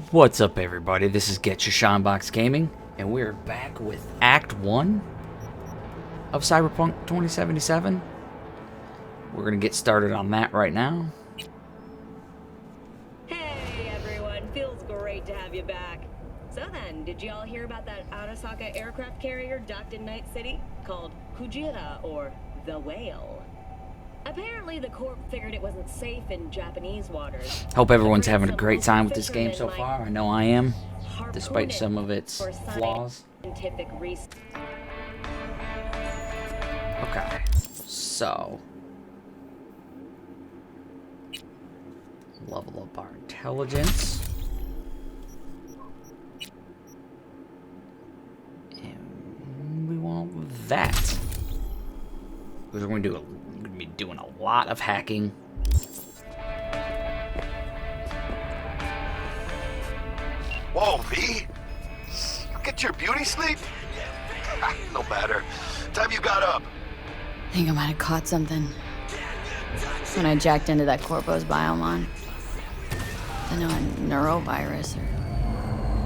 What's up, everybody? This is Get Your Shine Gaming, and we're back with Act 1 of Cyberpunk 2077. We're going to get started on that right now. Hey, everyone. Feels great to have you back. So then, did y'all hear about that Arasaka aircraft carrier docked in Night City called Kujira, or the Whale? Apparently, the Corp figured it wasn't safe in Japanese waters. Hope everyone's having a great time with this game so far. I know I am, despite some of its flaws. Okay, so level up our intelligence. And we want that. Because we're going to be doing a lot of hacking. Whoa, V! You get your beauty sleep? No matter. Time you got up. I think I might have caught something when I jacked into that Corpo's biomon. I know, a neurovirus or...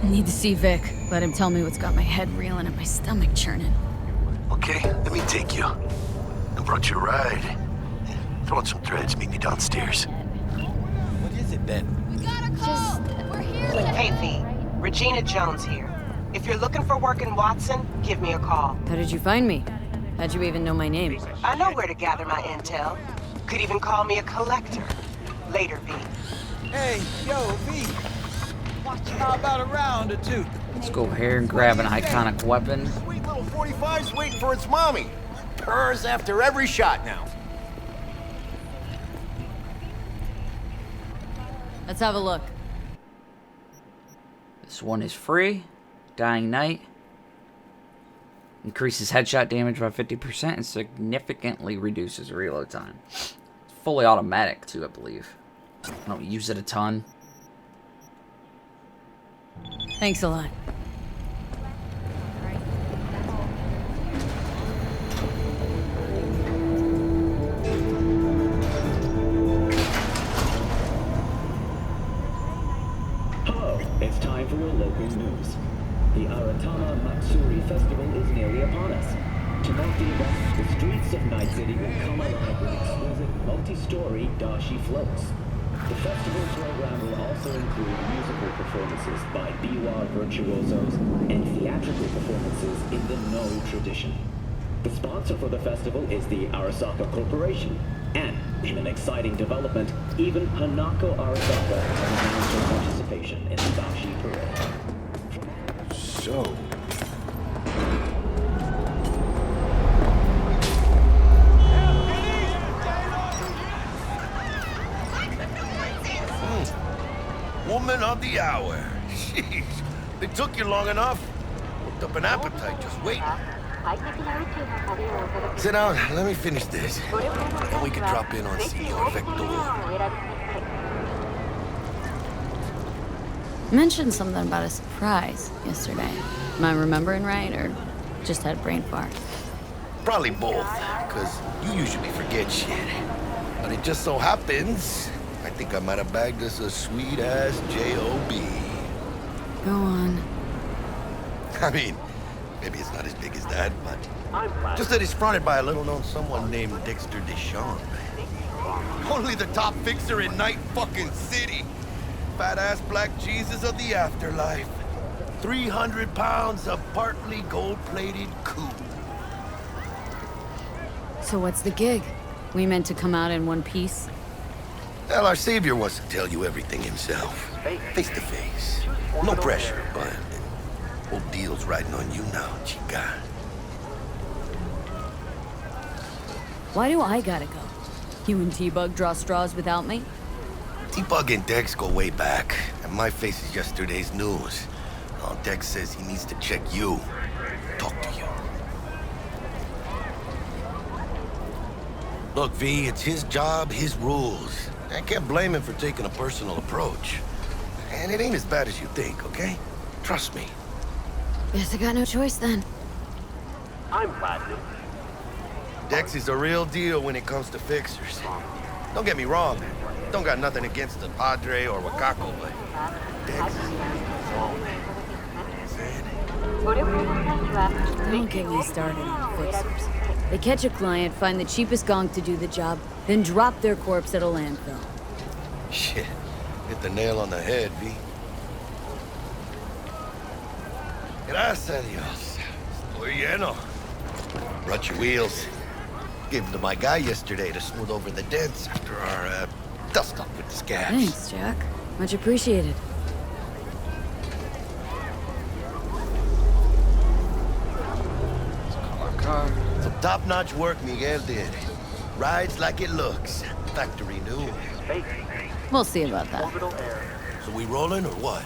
I need to see Vic. Let him tell me what's got my head reeling and my stomach churning. Okay, let me take you. I brought you a ride. Throw on some threads, meet me downstairs. What is it then? We're here. Hey, V. Regina Jones here. If you're looking for work in Watson, give me a call. How did you find me? How'd you even know my name? I know where to gather my intel. Could even call me a collector. Later, V. Hey, yo, V. How about a round or two? Let's go here and grab an iconic weapon. Sweet little 45's waiting for its mommy. Purrs after every shot now. Let's have a look. This one is free. Dying Night. Increases headshot damage by 50% and significantly reduces reload time. It's fully automatic too, I believe. I don't use it a ton. Thanks a lot. Hello, it's time for your local news. The Aratama Matsuri Festival is nearly upon us. To mark the event, the streets of Night City will come alive with exquisite multi-story dashi floats. The festival program will also include musical performances by biwa virtuosos and theatrical performances in the No tradition. The sponsor for the festival is the Arasaka Corporation, and in an exciting development, even Hanako Arasaka has announced her participation in the dashi parade. So... Woman of the hour. Jeez, it took you long enough. Worked up an appetite just waiting. Sit down, let me finish this. Then we can drop in on Viktor Vektor. You mentioned something about a surprise yesterday. Am I remembering right, or just had a brain fart? Probably both, because you usually forget shit. But it just so happens, I think I might have bagged us a sweet-ass J.O.B. Go on. I mean, maybe it's not as big as that, but just that it's fronted by a little-known someone named Dexter Deshawn. Only the top fixer in Night fucking City. Fat-ass black Jesus of the afterlife. 300 pounds of partly gold-plated coup. So what's the gig? We meant to come out in one piece? Well, our savior wants to tell you everything himself. Face to face. No pressure, but whole deal's riding on you now, chica. Why do I gotta go? You and T-Bug draw straws without me? T-Bug and Dex go way back, and my face is yesterday's news. Oh, Dex says he needs to check you. Talk to you. Look, V, it's his job, his rules. I can't blame him for taking a personal approach. And it ain't as bad as you think, okay? Trust me. Guess I got no choice then. I'm Platinum. Dex is a real deal when it comes to fixers. Don't get me wrong. Don't got nothing against the Padre or Wakako, but Dex. Don't get me started on fixers. They catch a client, find the cheapest gonk to do the job, then drop their corpse at a landfill. Shit. Hit the nail on the head, V. Gracias a Dios. Estoy lleno. Brought your wheels. Gave them to my guy yesterday to smooth over the dents after our, dust-up with the scabs. Thanks, Jack. Much appreciated. Some top-notch work Miguel did. Rides like it looks. Factory new. We'll see about that. So we rolling or what?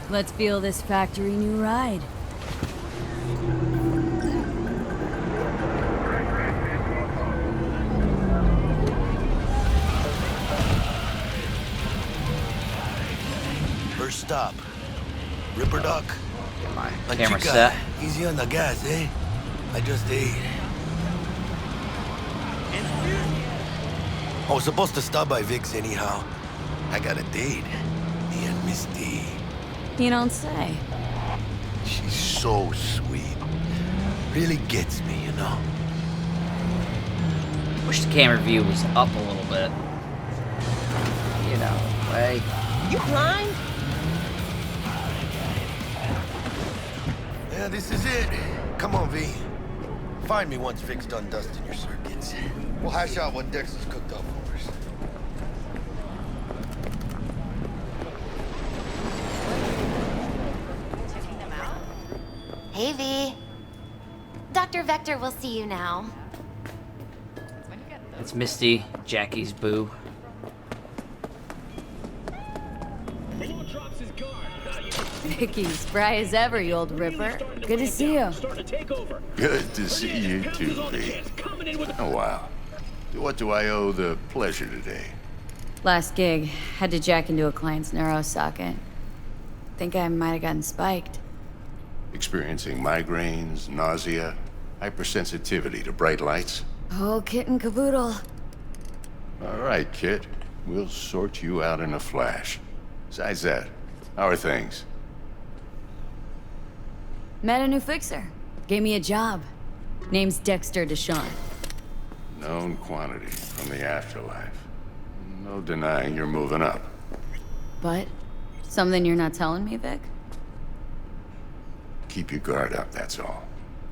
Let's feel this factory new ride. First stop. Ripperdoc. Get my And camera chica, set. easy on the gas, eh? I just ate. I was supposed to stop by Vic's anyhow. I got a date. Me and Misty. You don't say. She's so sweet. Really gets me, you know? Wish the camera view was up a little bit. You know, way. You blind? Yeah, this is it. Come on, V. Find me once Vic's done dusting your circuits. We'll hash out what Dexter's cooked up for us. Hey, V. Dr. Vektor will see you now. It's Misty, Jackie's boo. Vicky, spry as ever, you old ripper. Good to see you. Good to see you too, V. Oh, wow. What do I owe the pleasure today? Last gig, had to jack into a client's neuro socket. Think I might have gotten spiked. Experiencing migraines, nausea, hypersensitivity to bright lights? Oh, kit and caboodle. All right, Kit. We'll sort you out in a flash. Besides that, how are things? Met a new fixer. Gave me a job. Name's Dexter Deshawn. Known quantity from the afterlife. No denying you're moving up. But, something you're not telling me, Vic? Keep your guard up, that's all.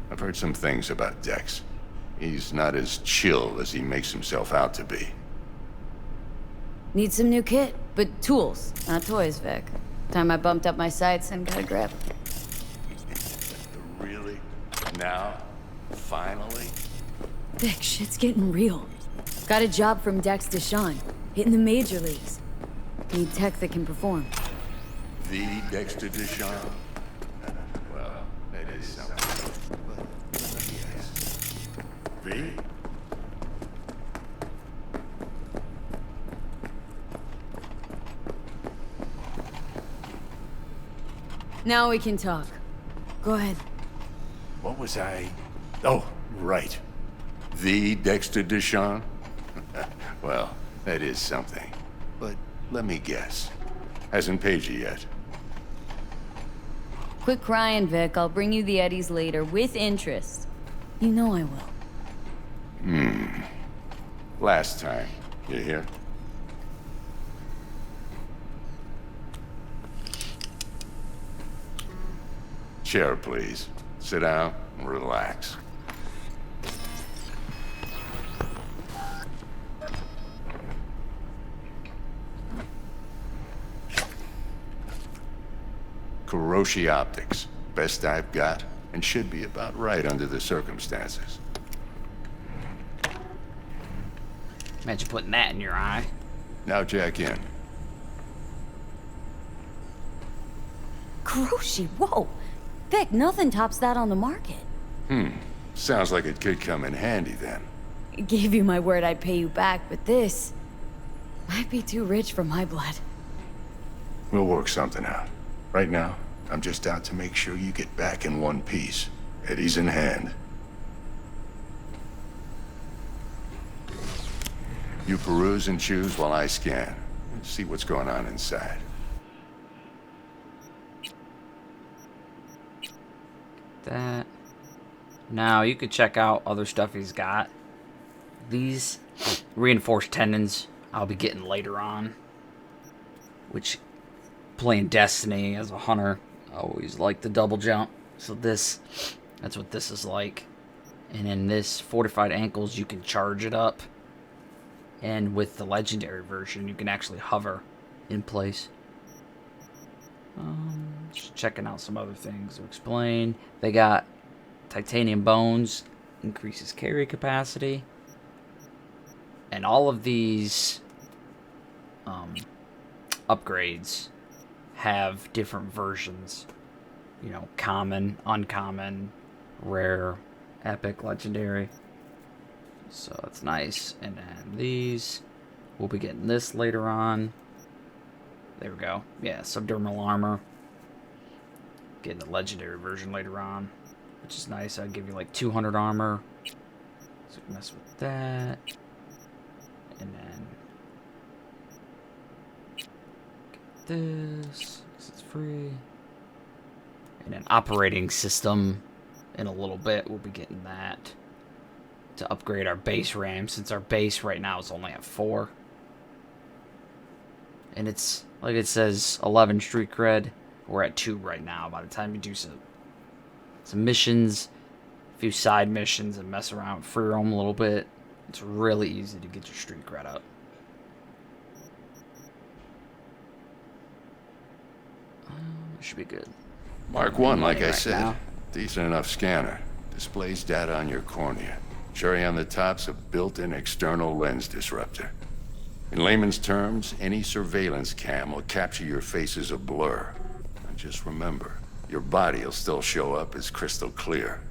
I've heard some things about Dex. He's not as chill as he makes himself out to be. Need some new kit, but tools, not toys, Vic. Time I bumped up my sights and got a grip. Really? Now? Finally? Vic, shit's getting real. Got a job from Dex Deshawn, hitting the major leagues. Need tech that can perform. The Dexter Deshawn? Well, that is something. V? Now we can talk. Go ahead. What was I? Oh, right. The Dexter Deshawn? Well, that is something. But let me guess. Hasn't paid you yet. Quit crying, Vic. I'll bring you the eddies later, with interest. You know I will. Last time. You hear? Chair, please. Sit down and relax. Kuroshi Optics. Best I've got, and should be about right under the circumstances. Imagine putting that in your eye. Now jack in. Kuroshi, whoa! Vic, nothing tops that on the market. Sounds like it could come in handy then. Gave you my word I'd pay you back, but this might be too rich for my blood. We'll work something out. Right now, I'm just out to make sure you get back in one piece. Eddie's in hand. You peruse and choose while I scan. See what's going on inside. that. Now, you could check out other stuff he's got. These reinforced tendons I'll be getting later on. Which, playing Destiny as a hunter, I always like the double jump. So that's what this is like. And in this fortified ankles, you can charge it up. And with the legendary version, you can actually hover in place. Just checking out some other things to explain. They got titanium bones, increases carry capacity. And all of these upgrades have different versions. You know, common, uncommon, rare, epic, legendary. So that's nice. And then these, we'll be getting this later on. There we go. Yeah, subdermal armor. Getting the legendary version later on, which is nice. I'd give you like 200 armor. So mess with that. And then get this, because it's free. And then operating system in a little bit. We'll be getting that to upgrade our base RAM, since our base right now is only at 4. And it's, like it says, 11 street cred. We're at 2 right now. By the time you do some missions, a few side missions, and mess around with free roam a little bit, it's really easy to get your street cred up. Should be good. Mark 1, like I Right said. now. Decent enough scanner. Displays data on your cornea. Cherry on the top's a built-in external lens disruptor. In layman's terms, any surveillance cam will capture your face as a blur. And just remember, your body will still show up as crystal clear.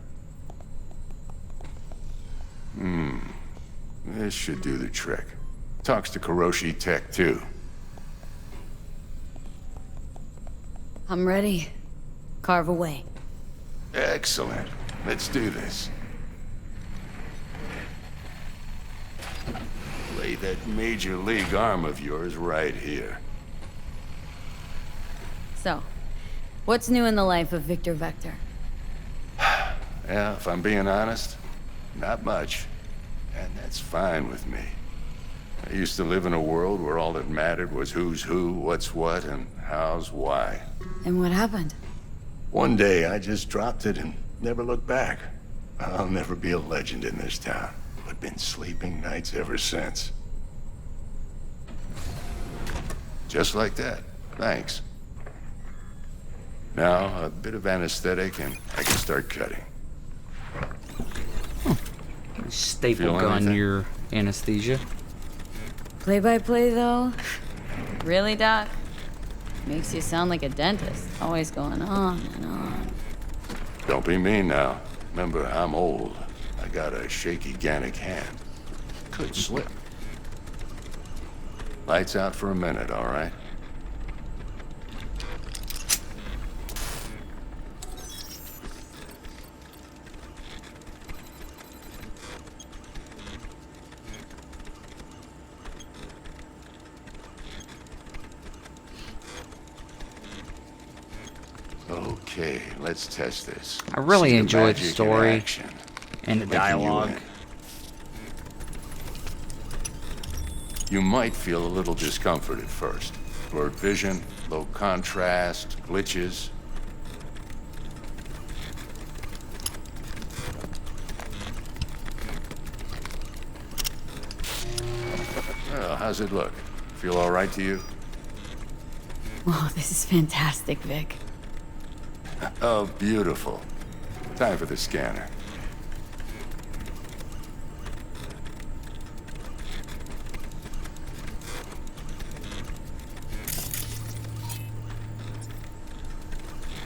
This should do the trick. Talks to Kuroshi Tech, too. I'm ready. Carve away. Excellent. Let's do this. Lay that major league arm of yours right here. So, what's new in the life of Viktor Vektor? Yeah, if I'm being honest, not much. And that's fine with me. I used to live in a world where all that mattered was who's who, what's what, and how's why. And what happened? One day, I just dropped it and never looked back. I'll never be a legend in this town, but been sleeping nights ever since. Just like that. Thanks. Now, a bit of anesthetic and I can start cutting. Staple Feel gun anything? your anesthesia. Play-by-play, though? Really, Doc? Makes you sound like a dentist. Always going on and on. Don't be mean now. Remember, I'm old. I got a shaky Gannic hand. Could slip. Lights out for a minute, all right? Okay, let's test this. I really See enjoyed the magic in story action. and the Making you dialogue. in. You might feel a little discomfort at first. Blurred vision, low contrast, glitches. Well, how's it look? Feel all right to you? Oh, this is fantastic, Vic. Oh, beautiful. Time for the scanner.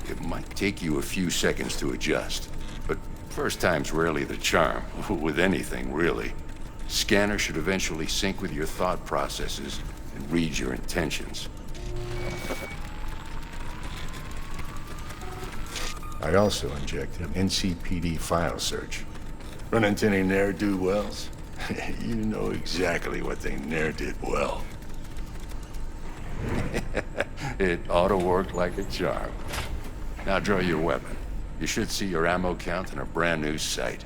It might take you a few seconds to adjust, but first time's rarely the charm, with anything, really. Scanner should eventually sync with your thought processes and read your intentions. I also injected an NCPD file search. Run into any ne'er-do-wells? You know exactly what they ne'er did well. It ought to work like a charm. Now draw your weapon. You should see your ammo count in a brand new sight.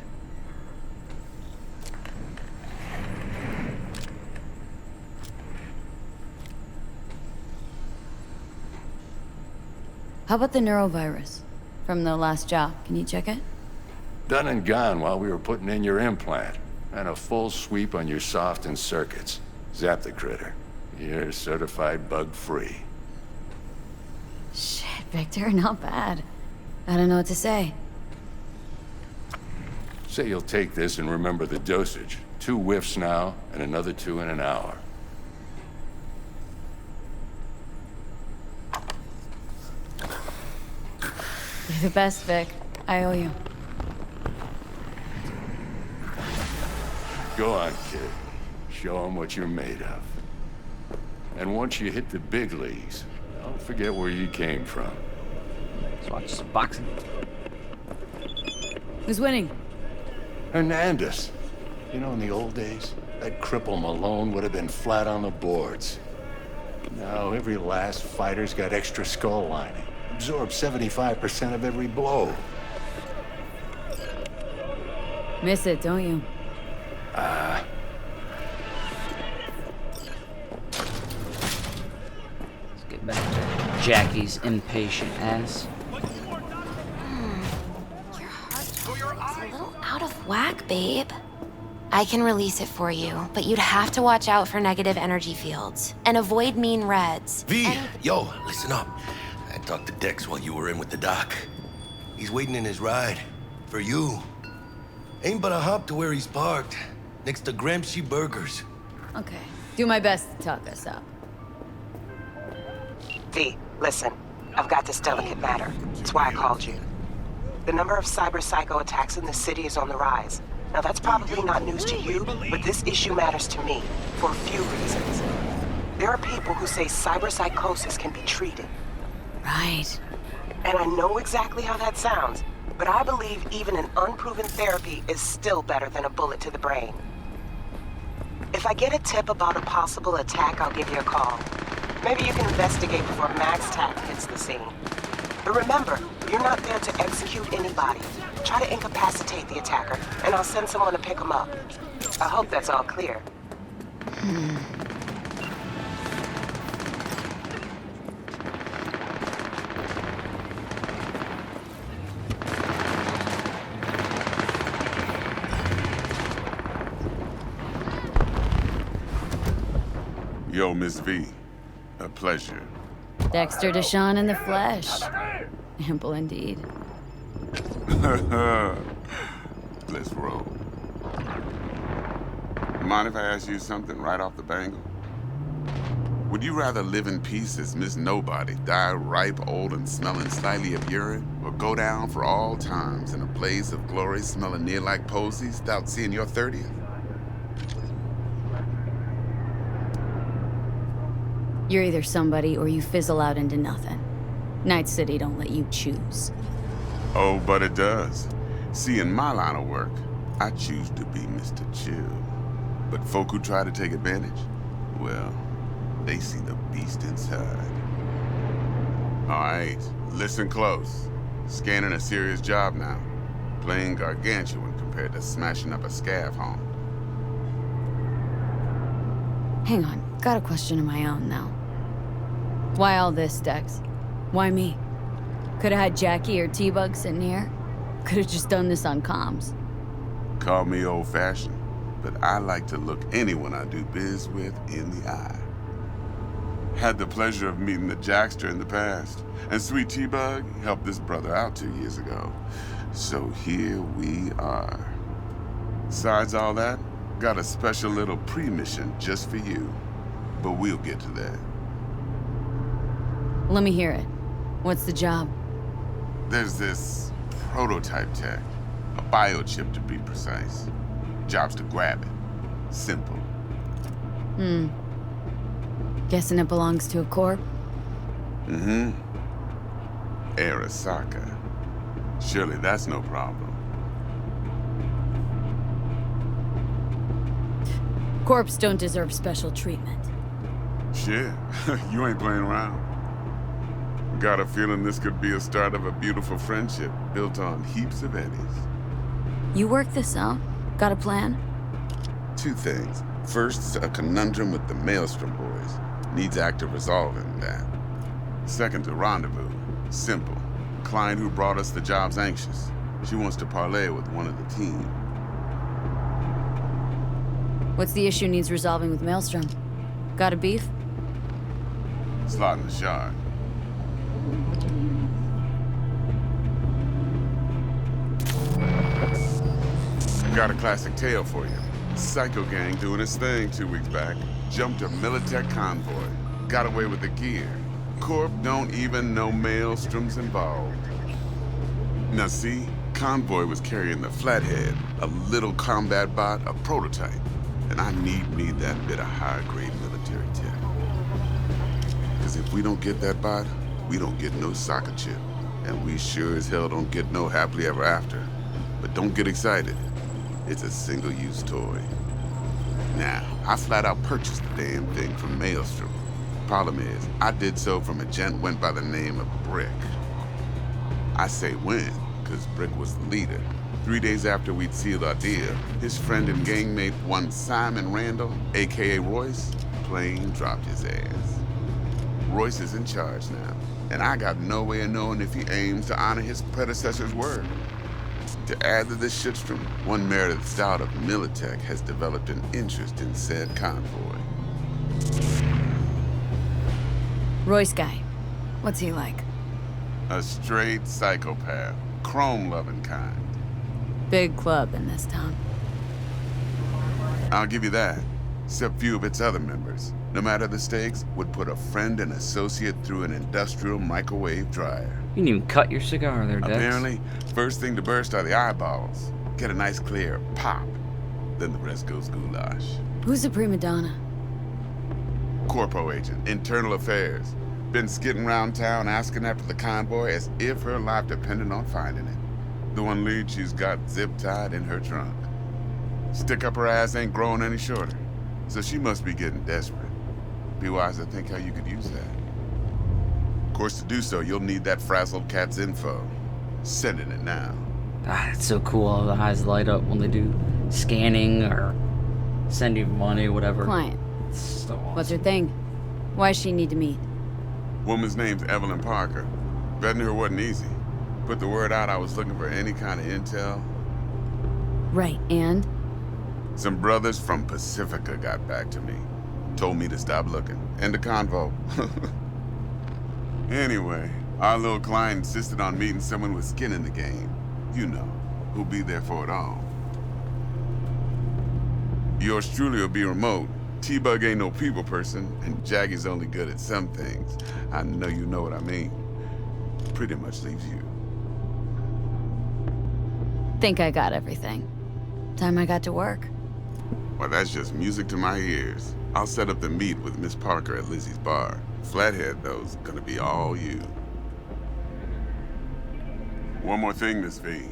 How about the neurovirus from the last job? Can you check it? Done and gone while we were putting in your implant. And a full sweep on your soft and circuits. Zap the critter. You're certified bug-free. Shit, Victor, not bad. I don't know what to say. Say you'll take this and remember the dosage. 2 whiffs now, and another 2 in an hour. You're the best, Vic. I owe you. Go on, kid. Show them what you're made of. And once you hit the big leagues, don't forget where you came from. Let's watch some boxing. Who's winning? Hernandez. You know, in the old days, that cripple Malone would have been flat on the boards. Now, every last fighter's got extra skull lining. Absorbs 75% of every blow. Miss it, don't you? Let's get back to Jackie's impatient ass. Your heart's a little out of whack, babe. I can release it for you, but you'd have to watch out for negative energy fields and avoid mean reds. V, yo, listen up. I talked to Dex while you were in with the doc. He's waiting in his ride. For you. Ain't but a hop to where he's parked. Next to Gramsci Burgers. Okay. Do my best to talk us up. V, listen. I've got this delicate matter. That's why I called you. The number of cyber psycho attacks in the city is on the rise. Now that's probably not news to you, but this issue matters to me for a few reasons. There are people who say cyber psychosis can be treated. Right. And I know exactly how that sounds, but I believe even an unproven therapy is still better than a bullet to the brain. If I get a tip about a possible attack, I'll give you a call. Maybe you can investigate before Max Tack hits the scene. But remember, you're not there to execute anybody. Try to incapacitate the attacker, and I'll send someone to pick him up. I hope that's all clear. Yo, Miss V. A pleasure. Dexter Deshawn in the flesh. Ample indeed. Let's roll. Mind if I ask you something right off the bangle? Would you rather live in peace as Miss Nobody, die ripe, old, and smelling slightly of urine, or go down for all times in a blaze of glory smelling near like posies without seeing your 30th? You're either somebody or you fizzle out into nothing. Night City don't let you choose. Oh, but it does. See, in my line of work, I choose to be Mr. Chill. But folk who try to take advantage, well, they see the beast inside. All right, listen close. Scanning a serious job now. Playing gargantuan compared to smashing up a scav home. Hang on, got a question of my own now. Why all this, Dex? Why me? Could've had Jackie or T-Bug sitting here. Could've just done this on comms. Call me old-fashioned, but I like to look anyone I do biz with in the eye. Had the pleasure of meeting the Jackster in the past, and Sweet T-Bug helped this brother out 2 years ago. So here we are. Besides all that, got a special little pre-mission just for you. But we'll get to that. Let me hear it. What's the job? There's this prototype tech. A biochip to be precise. Job's to grab it. Simple. Guessing it belongs to a corp? Mm-hmm. Arasaka. Surely that's no problem. Corps don't deserve special treatment. Shit, you ain't playing around. Got a feeling this could be a start of a beautiful friendship built on heaps of eddies. You work this out? Got a plan? Two things. First, a conundrum with the Maelstrom boys. Needs active resolving that. Second, a rendezvous. Simple. Client who brought us the job's anxious. She wants to parlay with one of the team. What's the issue needs resolving with Maelstrom? Got a beef? Slot in the shard. Got a classic tale for you. Psycho gang doing its thing 2 weeks back. Jumped a Militech convoy. Got away with the gear. Corp don't even know Maelstrom's involved. Now see, convoy was carrying the Flathead, a little combat bot, a prototype. And I need that bit of high-grade military tech. Because if we don't get that bot, we don't get no soccer chip. And we sure as hell don't get no happily ever after. But don't get excited. It's a single-use toy. Now, I flat out purchased the damn thing from Maelstrom. Problem is, I did so from a gent went by the name of Brick. I say when, because Brick was the leader. 3 days after we'd sealed our deal, his friend and gangmate, one Simon Randall, aka Royce, plain dropped his ass. Royce is in charge now, and I got no way of knowing if he aims to honor his predecessor's word. To add to this shitstorm, one Meredith Stout of Militech has developed an interest in said convoy. Royce guy. What's he like? A straight psychopath, chrome-loving kind. Big club in this town. I'll give you that. Except few of its other members, no matter the stakes, would put a friend and associate through an industrial microwave dryer. You didn't even cut your cigar there, Dex. Apparently, first thing to burst are the eyeballs. Get a nice clear pop. Then the rest goes goulash. Who's the prima donna? Corpo agent, internal affairs. Been skidding around town asking after the convoy as if her life depended on finding it. The one lead she's got zip-tied in her trunk. Stick up her ass ain't growing any shorter, so she must be getting desperate. Be wise to think how you could use that. Of course, to do so, you'll need that frazzled cat's info. Sending it now. Ah, it's so cool how the eyes light up when they do scanning or send you money, whatever. Client. It's so awesome. What's her thing? Why's she need to meet? Woman's name's Evelyn Parker. Betting her wasn't easy. Put the word out I was looking for any kind of intel. Right, and? Some brothers from Pacifica got back to me. Told me to stop looking. End the convo. Anyway, our little client insisted on meeting someone with skin in the game. You know, who'll be there for it all. Yours truly will be remote. T-Bug ain't no people person, and Jaggy's only good at some things. I know you know what I mean. Pretty much leaves you. Think I got everything. Time I got to work. Well, that's just music to my ears. I'll set up the meet with Miss Parker at Lizzie's bar. Flathead, though's gonna be all you. One more thing, Miss V.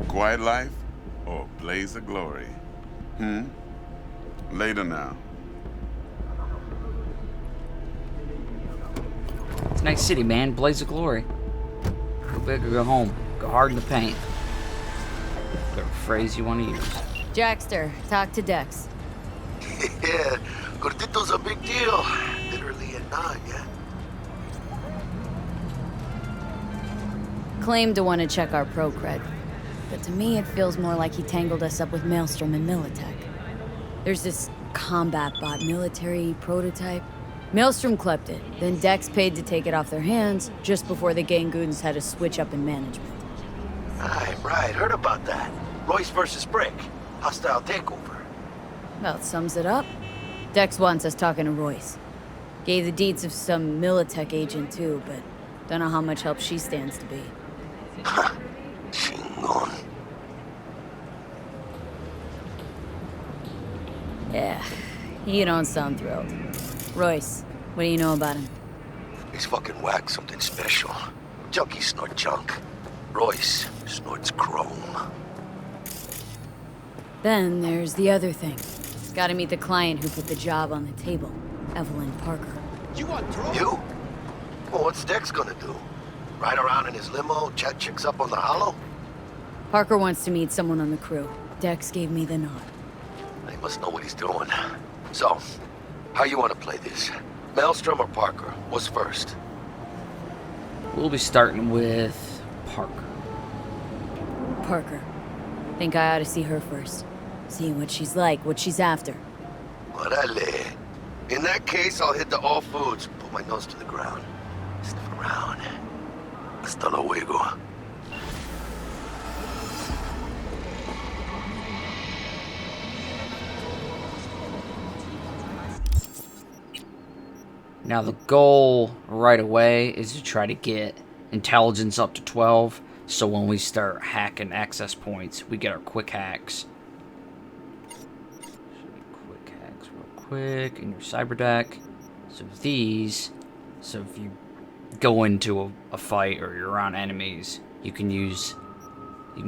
Quiet life or blaze of glory? Later now. It's a nice city, man. Blaze of glory. Go big or go home. Go hard in the paint. Whatever phrase you want to use. Jackster, talk to Dex. Yeah, Gordito's a big deal. Literally a nine, yeah? Claimed to want to check our pro cred. But to me, it feels more like he tangled us up with Maelstrom and Militech. There's this combat bot military prototype. Maelstrom clept it, then Dex paid to take it off their hands just before the Gangoons had a switch up in management. Right. Heard about that. Royce versus Brick. Hostile takeover. About sums it up. Dex wants us talking to Royce. Gave the deets of some Militech agent too, but don't know how much help she stands to be. Chingon. Yeah, you don't sound thrilled. Royce, what do you know about him? He's fucking whack, something special. Junkies snort junk. Royce snorts chrome. Then there's the other thing. Gotta meet the client who put the job on the table, Evelyn Parker. You want through? You? Well, what's Dex gonna do? Ride around in his limo, chat chicks up on the hollow? Parker wants to meet someone on the crew. Dex gave me the nod. He must know what he's doing. So, how you want to play this? Maelstrom or Parker? What's first? We'll be starting with Parker. Parker. Think I ought to see her first. See what she's like, what she's after. Orale. In that case, I'll hit the all foods, put my nose to the ground, sniff around. Hasta luego. Now the goal right away is to try to get intelligence up to 12, so when we start hacking access points, we get our quick hacks. Quick hacks real quick in your cyber deck. So these, so if you go into a fight or you're around enemies, you can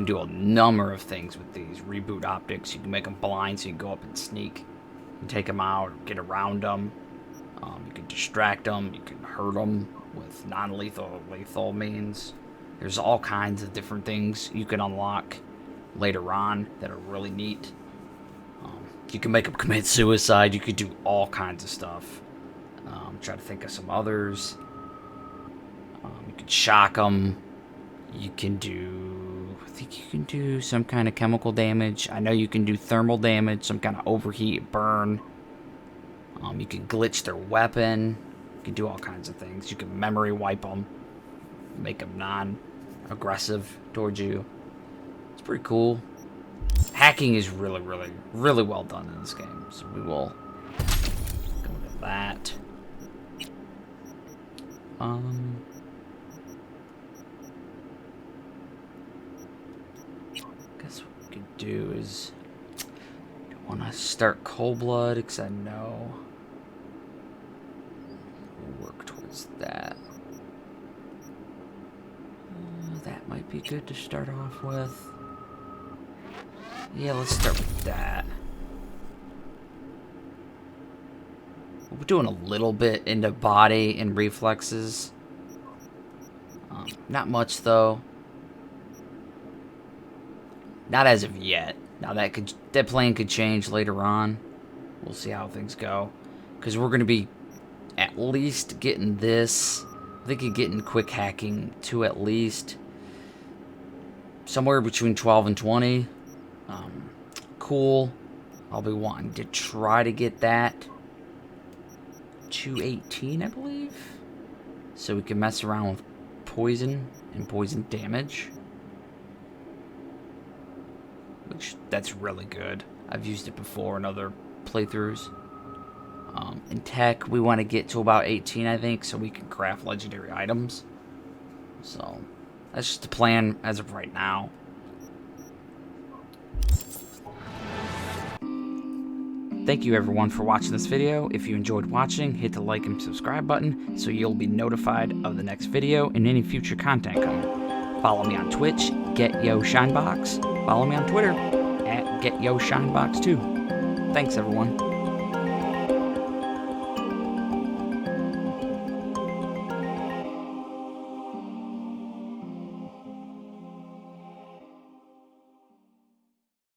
do a number of things with these. Reboot optics, you can make them blind so you can go up and sneak. You can take them out, or get around them. You can distract them, you can hurt them with non-lethal or lethal means. There's all kinds of different things you can unlock later on that are really neat. You can make them commit suicide, you could do all kinds of stuff. Try to think of some others. You can shock them. You can do... I think you can do some kind of chemical damage. I know you can do thermal damage, some kind of overheat, burn. You can glitch their weapon. You can do all kinds of things. You can memory wipe them. Make them non-aggressive towards you. It's pretty cool. Hacking is really, really, really well done in this game. So we will go to that. Guess what we could do is... I want to start Cold Blood because I know... work towards that. That might be good to start off with. Yeah, let's start with that. We're doing a little bit into body and reflexes. Not much though. Not as of yet. Now that plan could change later on. We'll see how things go. Because we're going to be at least getting this. I think you're getting quick hacking to at least somewhere between 12 and 20. Cool. I'll be wanting to try to get that to 18, I believe. So we can mess around with poison and poison damage. Which, that's really good. I've used it before in other playthroughs. In tech, we want to get to about 18, I think, so we can craft legendary items. So, that's just the plan as of right now. Thank you everyone for watching this video. If you enjoyed watching, hit the like and subscribe button so you'll be notified of the next video and any future content coming. Follow me on Twitch, GetYoShinebox. Follow me on Twitter, @GetYoShinebox2. Thanks everyone.